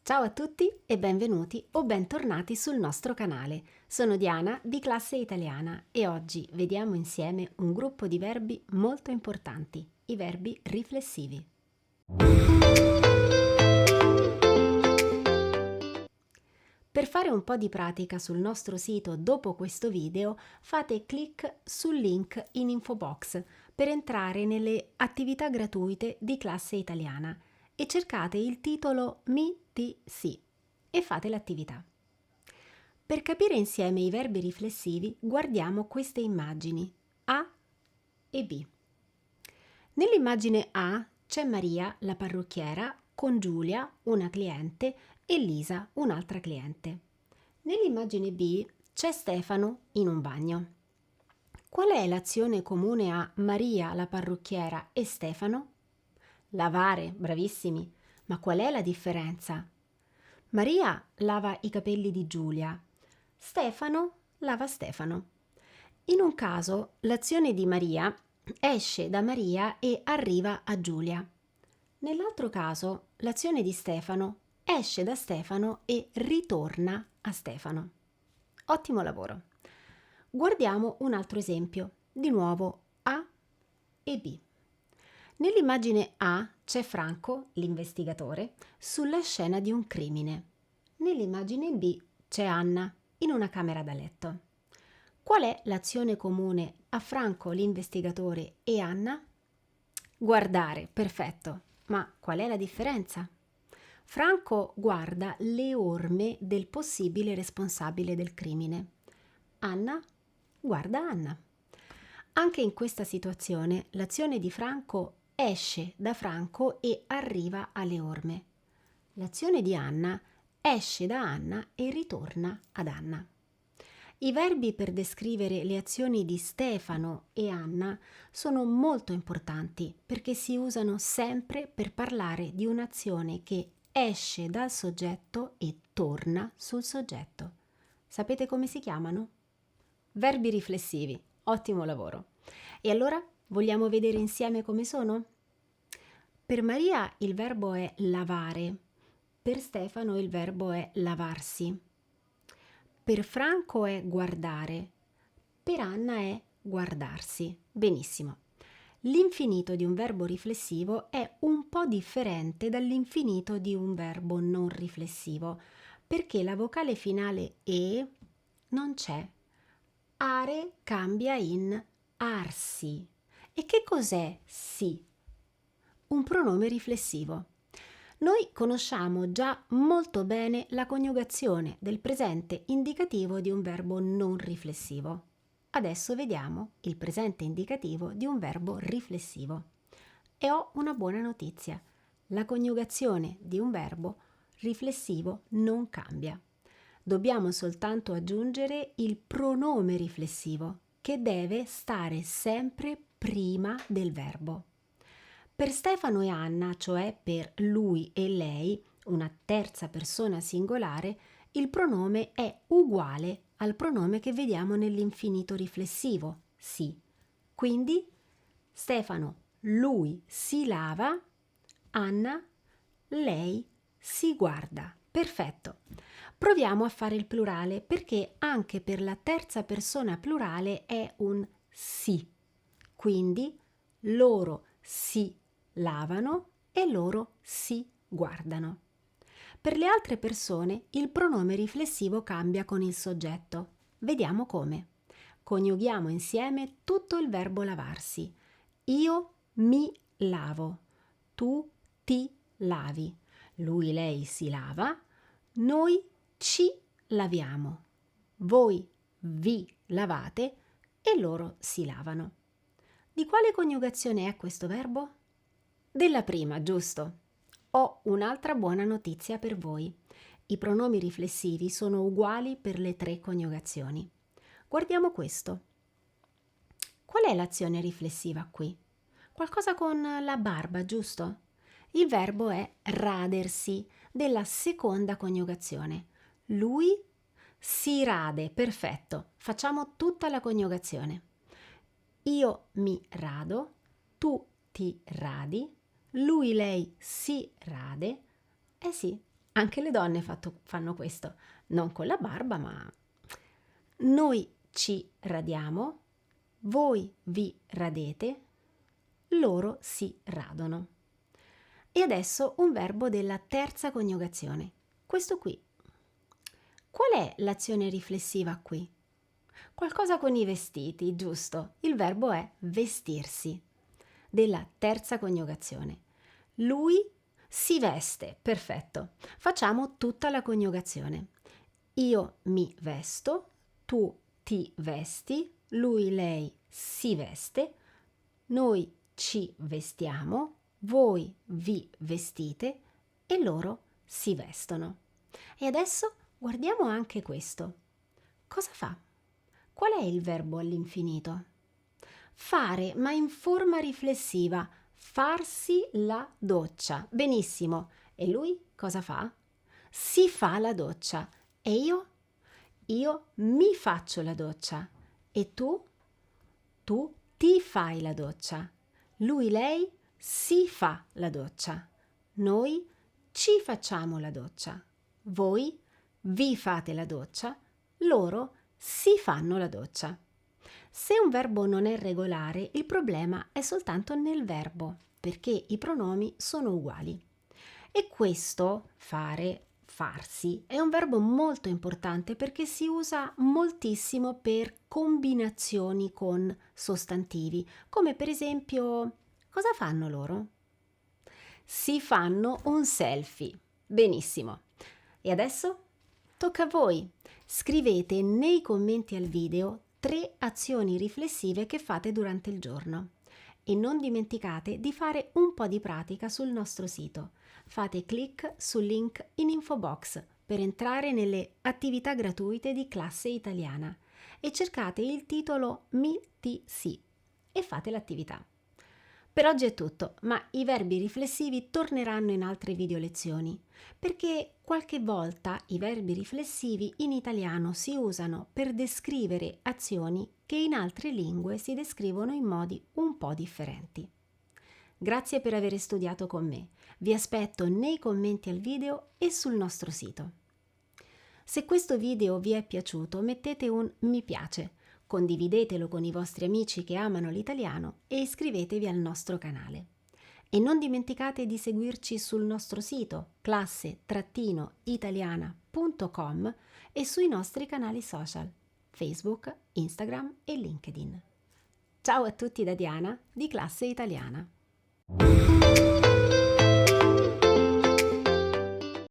Ciao a tutti e benvenuti o bentornati sul nostro canale. Sono Diana di Classe Italiana e oggi vediamo insieme un gruppo di verbi molto importanti, i verbi riflessivi. Per fare un po' di pratica sul nostro sito dopo questo video, fate clic sul link in info box per entrare nelle attività gratuite di Classe Italiana e cercate il titolo MITC e fate l'attività. Per capire insieme i verbi riflessivi, guardiamo queste immagini A e B. Nell'immagine A c'è Maria, la parrucchiera, con Giulia, una cliente, e Lisa, un'altra cliente. Nell'immagine B c'è Stefano in un bagno. Qual è l'azione comune a Maria, la parrucchiera, e Stefano? Lavare, bravissimi. Ma qual è la differenza? Maria lava i capelli di Giulia. Stefano lava Stefano. In un caso, l'azione di Maria esce da Maria e arriva a Giulia. Nell'altro caso, l'azione di Stefano esce da Stefano e ritorna a Stefano. Ottimo lavoro. Guardiamo un altro esempio, di nuovo A e B. Nell'immagine A c'è Franco, l'investigatore, sulla scena di un crimine. Nell'immagine B c'è Anna, in una camera da letto. Qual è l'azione comune a Franco, l'investigatore, e Anna? Guardare, perfetto. Ma qual è la differenza? Franco guarda le orme del possibile responsabile del crimine. Anna guarda Anna. Anche in questa situazione l'azione di Franco esce da Franco e arriva alle orme. L'azione di Anna esce da Anna e ritorna ad Anna. I verbi per descrivere le azioni di Stefano e Anna sono molto importanti perché si usano sempre per parlare di un'azione che esce dal soggetto e torna sul soggetto. Sapete come si chiamano? Verbi riflessivi. Ottimo lavoro. E allora vogliamo vedere insieme come sono? Per Maria il verbo è lavare, per Stefano il verbo è lavarsi. Per Franco è guardare, per Anna è guardarsi. Benissimo. L'infinito di un verbo riflessivo è un po' differente dall'infinito di un verbo non riflessivo, perché la vocale finale E non c'è. Are cambia in arsi. E che cos'è si? Un pronome riflessivo. Noi conosciamo già molto bene la coniugazione del presente indicativo di un verbo non riflessivo. Adesso vediamo il presente indicativo di un verbo riflessivo. E ho una buona notizia. La coniugazione di un verbo riflessivo non cambia. Dobbiamo soltanto aggiungere il pronome riflessivo, che deve stare sempre prima del verbo. Per Stefano e Anna, cioè per lui e lei, una terza persona singolare, il pronome è uguale al pronome che vediamo nell'infinito riflessivo, si. Quindi Stefano, lui si lava, Anna, lei si guarda. Perfetto. Proviamo a fare il plurale perché anche per la terza persona plurale è un si. Quindi loro si lavano e loro si guardano. Per le altre persone il pronome riflessivo cambia con il soggetto. Vediamo come. Coniughiamo insieme tutto il verbo lavarsi. Io mi lavo, tu ti lavi, lui, lei si lava, noi ci laviamo, voi vi lavate e loro si lavano. Di quale coniugazione è questo verbo? Della prima, giusto? Ho un'altra buona notizia per voi. I pronomi riflessivi sono uguali per le tre coniugazioni. Guardiamo questo. Qual è l'azione riflessiva qui? Qualcosa con la barba, giusto? Il verbo è radersi, della seconda coniugazione. Lui si rade, perfetto. Facciamo tutta la coniugazione. Io mi rado, tu ti radi, lui, lei si rade. Eh sì, Anche le donne fanno questo, non con la barba, ma noi ci radiamo, voi vi radete, loro si radono. E adesso un verbo della terza coniugazione, questo qui. Qual è l'azione riflessiva qui? Qualcosa con i vestiti, giusto? Il verbo è vestirsi, della terza coniugazione. Lui si veste, perfetto. Facciamo tutta la coniugazione. Io mi vesto, tu ti vesti, lui, lei si veste, noi ci vestiamo, voi vi vestite e loro si vestono. E adesso guardiamo anche questo. Cosa fa? Qual è il verbo all'infinito? Fare, ma in forma riflessiva. Farsi la doccia. Benissimo. E lui cosa fa? Si fa la doccia. E io? Io mi faccio la doccia. E tu? Tu ti fai la doccia. Lui, lei si fa la doccia. Noi ci facciamo la doccia. Voi vi fate la doccia. Loro si fanno la doccia. Se un verbo non è regolare, il problema è soltanto nel verbo, perché i pronomi sono uguali. E questo, fare, farsi, è un verbo molto importante perché si usa moltissimo per combinazioni con sostantivi, come per esempio, cosa fanno loro? Si fanno un selfie. Benissimo. E adesso tocca a voi. Scrivete nei commenti al video 3 azioni riflessive che fate durante il giorno. E non dimenticate di fare un po' di pratica sul nostro sito. Fate clic sul link in info box per entrare nelle attività gratuite di classe italiana e cercate il titolo MITC e fate l'attività. Per oggi è tutto, ma i verbi riflessivi torneranno in altre video lezioni, perché qualche volta i verbi riflessivi in italiano si usano per descrivere azioni che in altre lingue si descrivono in modi un po' differenti. Grazie per aver studiato con me. Vi aspetto nei commenti al video e sul nostro sito. Se questo video vi è piaciuto, mettete un mi piace, condividetelo con i vostri amici che amano l'italiano e iscrivetevi al nostro canale. E non dimenticate di seguirci sul nostro sito classe-italiana.com e sui nostri canali social Facebook, Instagram e LinkedIn. Ciao a tutti da Diana di Classe Italiana.